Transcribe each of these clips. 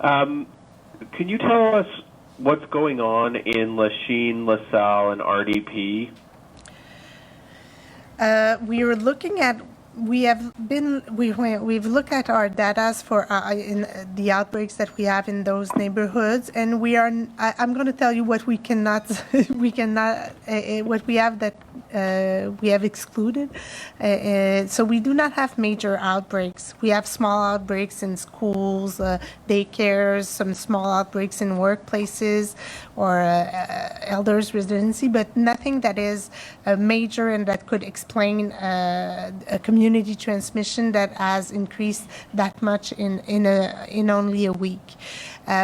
Can you tell us what's going on in Lachine, LaSalle, and R.D.P.? We've looked at our data for in the outbreaks that we have in those neighborhoods, and I'm going to tell you what we cannot what we have that we have excluded. So we do not have major outbreaks. We have small outbreaks in schools, daycares, some small outbreaks in workplaces or elders residency, but nothing that is major and that could explain a community transmission that has increased that much in only a week.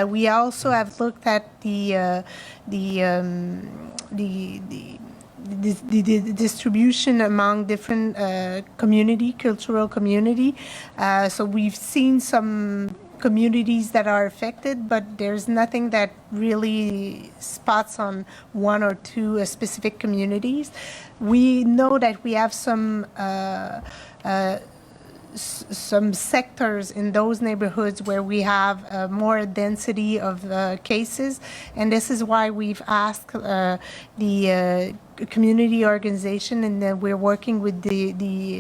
We also have looked at the distribution among different cultural community. So we've seen some communities that are affected, but there's nothing that really spots on one or two specific communities. We know that we have some sectors in those neighborhoods where we have more density of cases, and this is why we've asked the community organization, and we're working with the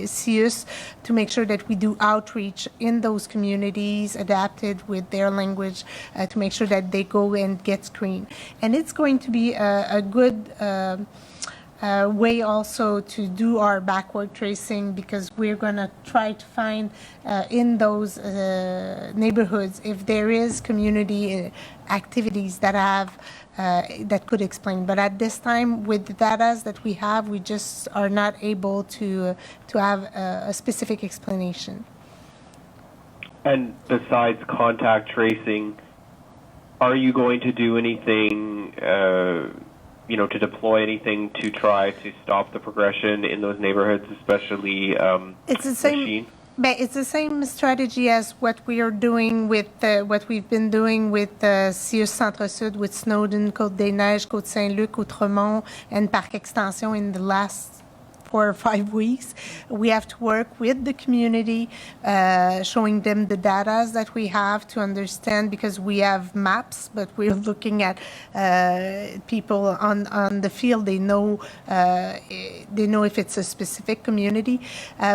CIUS to make sure that we do outreach in those communities adapted with their language to make sure that they go and get screened. And it's going to be a good way also to do our backward tracing, because we're going to try to find in those neighborhoods if there is community activities that have that could explain. But at this time, with the data that we have, we just are not able to have a specific explanation. And besides contact tracing, are you going to do anything to deploy anything to try to stop the progression in those neighborhoods, especially it's the same. Lachine? It's the same strategy as what we are doing with what we've been doing with CIUS Centre-Sud, with Snowden, Côte-des-Neiges, Côte-Saint-Luc, Outremont, and Parc Extension in the last 4 or 5 weeks. We have to work with the community, showing them the data that we have to understand, because we have maps, but we're looking at people on the field. They know if it's a specific community.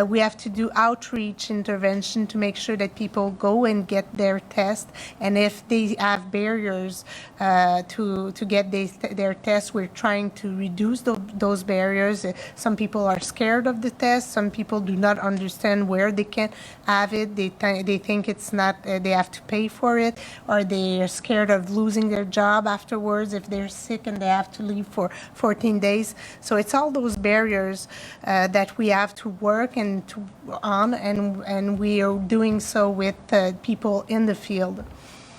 We have to do outreach intervention to make sure that people go and get their test, and if they have barriers to get their test, we're trying to reduce those barriers. Some people are scared of the test. Some people do not understand where they can have it. They think it's not, they have to pay for it, or they are scared of losing their job afterwards if they're sick and they have to leave for 14 days. So it's all those barriers that we have to work and we are doing so with people in the field.